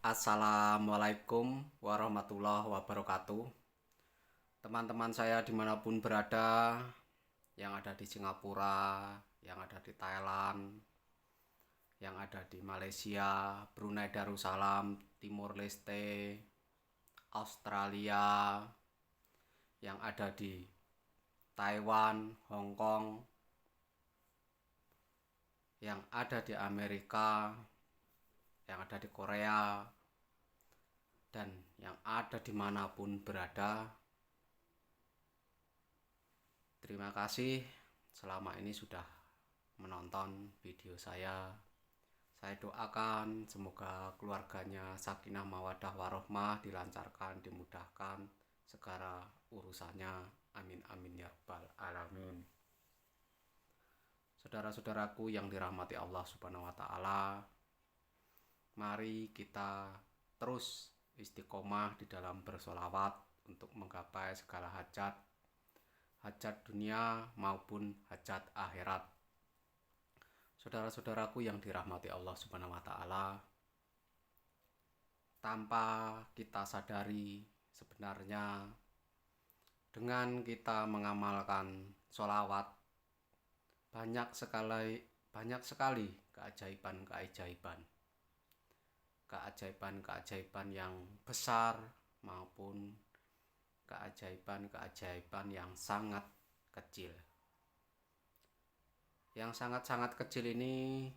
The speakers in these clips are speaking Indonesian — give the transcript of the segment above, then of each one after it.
Assalamualaikum warahmatullahi wabarakatuh. Teman-teman saya dimanapun berada, yang ada di Singapura, yang ada di Thailand, yang ada di Malaysia, Brunei Darussalam, Timor Leste, Australia, yang ada di Taiwan, Hong Kong, yang ada di Amerika, yang ada di Korea, dan yang ada dimanapun berada. Terima kasih selama ini sudah menonton video saya. Saya doakan semoga keluarganya sakinah mawadah warohmah, dilancarkan, dimudahkan segala urusannya. Amin amin ya rabbal alamin. Saudara-saudaraku yang dirahmati Allah Subhanahu wa taala, mari kita terus istiqomah di dalam bersolawat untuk menggapai segala hajat dunia maupun hajat akhirat. Saudara-saudaraku yang dirahmati Allah Subhanahu wa taala, tanpa kita sadari sebenarnya dengan kita mengamalkan sholawat banyak sekali keajaiban yang besar maupun keajaiban yang sangat kecil. Yang sangat-sangat kecil ini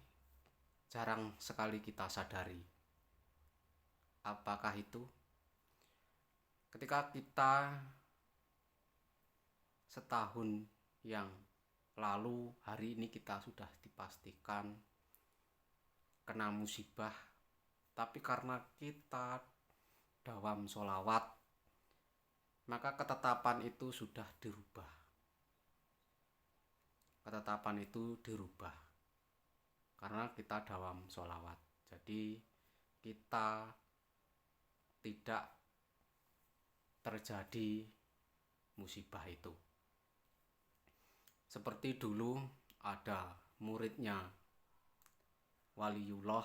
jarang sekali kita sadari. Apakah itu? Ketika kita setahun yang lalu, hari ini kita sudah dipastikan kena musibah, tapi karena kita dawam sholawat, maka ketetapan itu sudah dirubah. Karena kita dawam sholawat. Jadi kita tidak terjadi musibah itu. Seperti dulu ada muridnya Waliullah,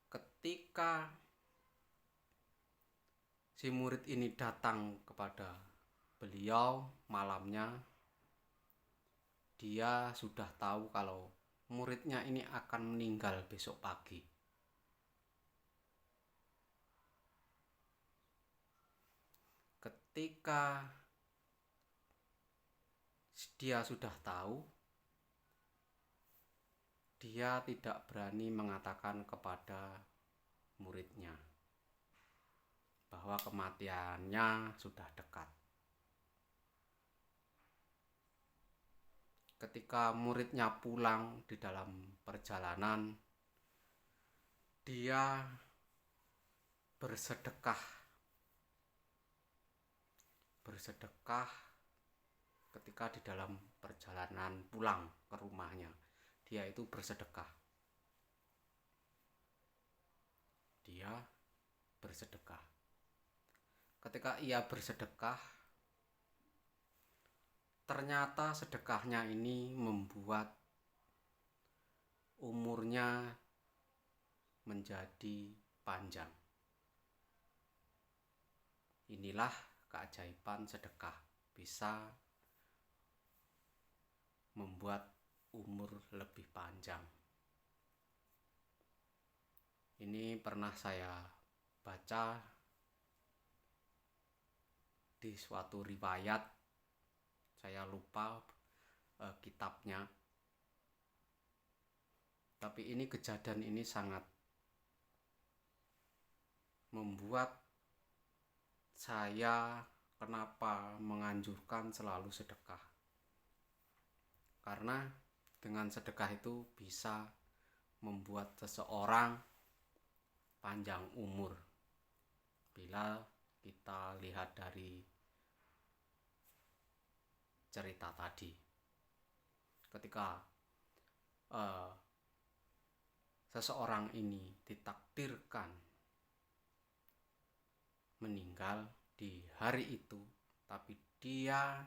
ketika si murid ini datang kepada beliau malamnya, dia sudah tahu kalau muridnya ini akan meninggal besok pagi. Ketika dia sudah tahu, dia tidak berani mengatakan kepada muridnya bahwa kematiannya sudah dekat. Ketika muridnya pulang di dalam perjalanan, dia bersedekah ketika di dalam perjalanan pulang ke rumahnya. Dia itu bersedekah. Ketika ia bersedekah, ternyata sedekahnya ini membuat umurnya menjadi panjang. Inilah keajaiban sedekah, bisa membuat umur lebih panjang. Ini pernah saya baca di suatu riwayat, saya lupa kitabnya, tapi ini kejadian ini sangat membuat saya kenapa menganjurkan selalu sedekah. Karena dengan sedekah itu bisa membuat seseorang panjang umur. Bila kita lihat dari cerita tadi, ketika seseorang ini ditakdirkan meninggal di hari itu, tapi dia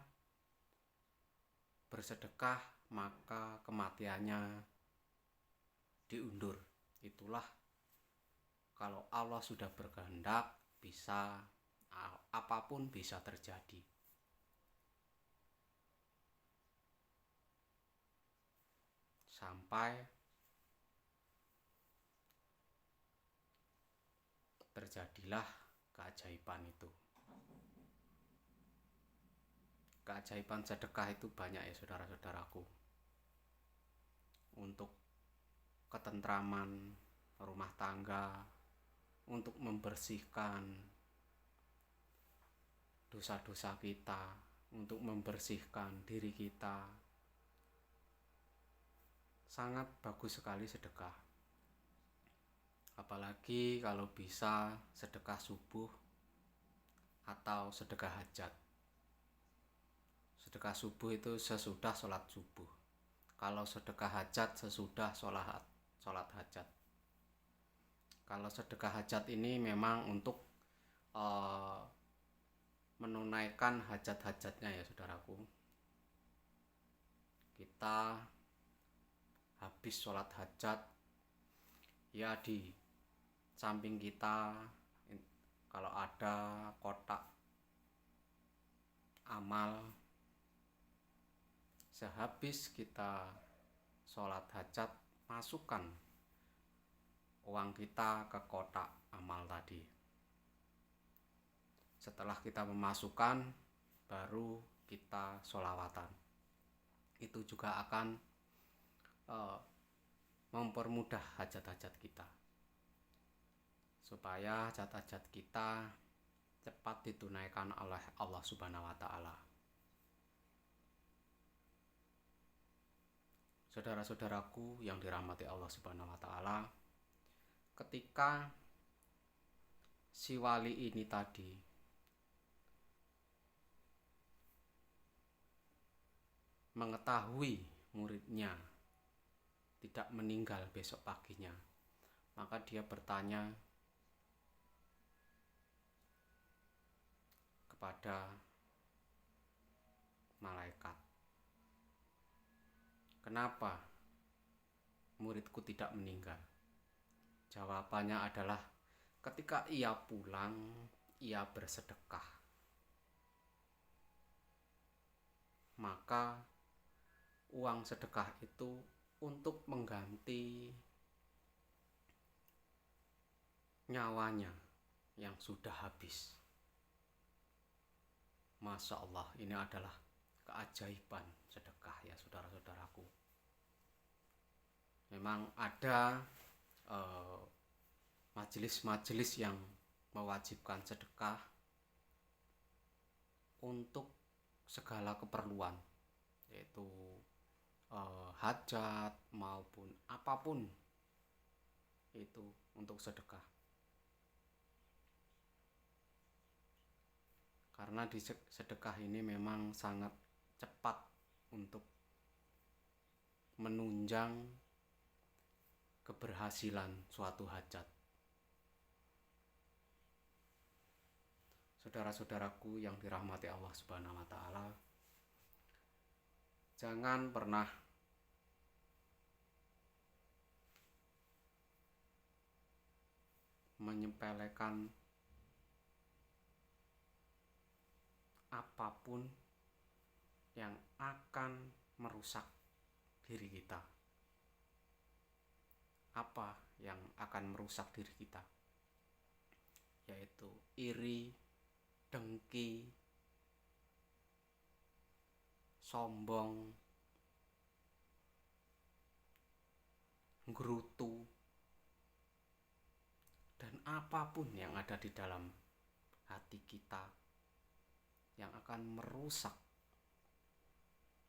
bersedekah, maka kematiannya diundur. Itulah Kalau Allah sudah berkehendak, bisa apapun bisa terjadi. Sampai terjadilah keajaiban itu. Keajaiban sedekah itu banyak ya saudara-saudaraku. Untuk ketentraman rumah tangga, untuk membersihkan dosa-dosa kita, untuk membersihkan diri kita. Sangat bagus sekali sedekah. Apalagi kalau bisa sedekah subuh atau sedekah hajat. Sedekah subuh itu sesudah sholat subuh. Kalau sedekah hajat sesudah sholat hajat. Kalau sedekah hajat ini memang untuk menunaikan hajat-hajatnya ya saudaraku. Kita habis sholat hajat, ya di samping kita kalau ada kotak amal, sehabis kita sholat hajat, masukkan uang kita ke kotak amal tadi. Setelah kita memasukkan, baru kita sholawatan. Itu juga akan mempermudah hajat-hajat kita, supaya hajat-hajat kita cepat ditunaikan oleh Allah Subhanahu wa Ta'ala. Saudara-saudaraku yang dirahmati Allah Subhanahu wa Ta'ala, ketika si wali ini tadi mengetahui muridnya tidak meninggal besok paginya, maka dia bertanya kepada malaikat, "Kenapa muridku tidak meninggal?" Jawabannya adalah, ketika ia pulang, ia bersedekah. Maka uang sedekah itu untuk mengganti nyawanya yang sudah habis. Masya Allah, ini adalah keajaiban sedekah ya saudara-saudaraku. Memang ada majelis-majelis yang mewajibkan sedekah untuk segala keperluan, yaitu hajat maupun apapun itu untuk sedekah. Karena di sedekah ini memang sangat cepat untuk menunjang keberhasilan suatu hajat. Saudara-saudaraku yang dirahmati Allah Subhanahu wa Ta'ala, jangan pernah menyepelekan apapun yang akan merusak diri kita. Apa yang akan merusak diri kita? Yaitu iri, dengki, sombong, gerutu, dan apapun yang ada di dalam hati kita yang akan merusak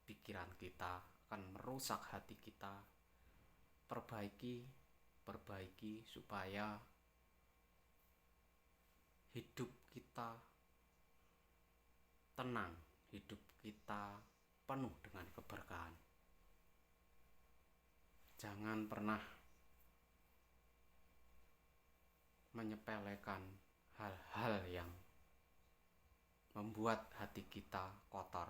pikiran kita, akan merusak hati kita. Perbaiki supaya hidup kita tenang, hidup kita penuh dengan keberkahan. Jangan pernah menyepelekan hal-hal yang membuat hati kita kotor.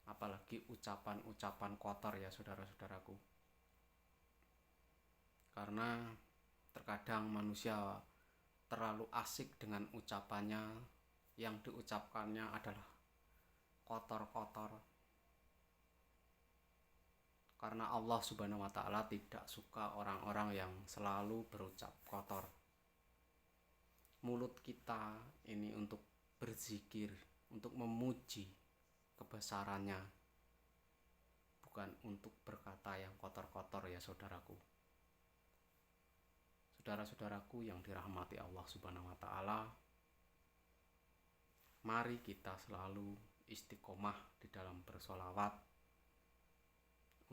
Apalagi ucapan-ucapan kotor ya saudara-saudaraku. Karena Terkadang manusia terlalu asik dengan ucapannya, yang diucapkannya adalah kotor-kotor. Karena Allah Subhanahu wa Ta'ala tidak suka orang-orang yang selalu berucap kotor. Mulut kita ini untuk berzikir, untuk memuji kebesarannya, bukan untuk berkata yang kotor-kotor ya saudaraku. Saudara-saudaraku yang dirahmati Allah Subhanahu wa Ta'ala, mari kita selalu istiqomah di dalam bersolawat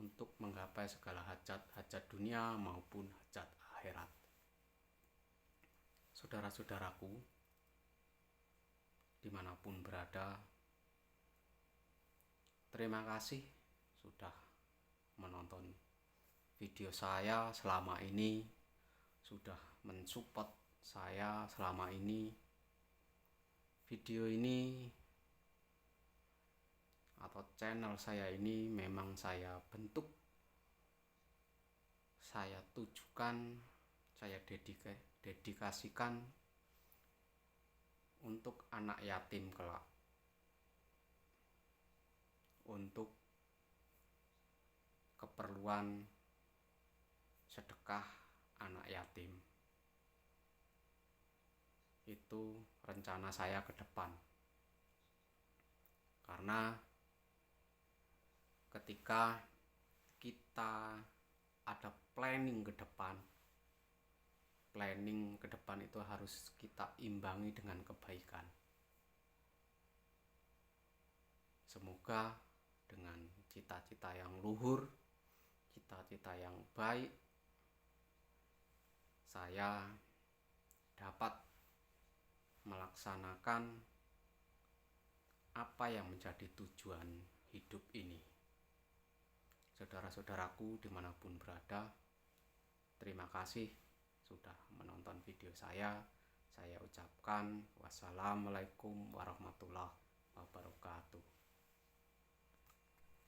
untuk menggapai segala hajat dunia maupun hajat akhirat. Saudara-saudaraku, dimanapun berada, terima kasih sudah menonton video saya selama ini, sudah mensupport saya selama ini. Video ini atau channel saya ini memang saya bentuk, saya tujukan, saya dedikasikan untuk anak yatim kelak, untuk keperluan sedekah anak yatim. Itu rencana saya ke depan. Karena ketika kita ada planning ke depan itu harus kita imbangi dengan kebaikan. Semoga dengan cita-cita yang luhur, cita-cita yang baik, saya dapat melaksanakan apa yang menjadi tujuan hidup ini. Saudara-saudaraku dimanapun berada, terima kasih sudah menonton video saya. Saya ucapkan wassalamualaikum warahmatullahi wabarakatuh.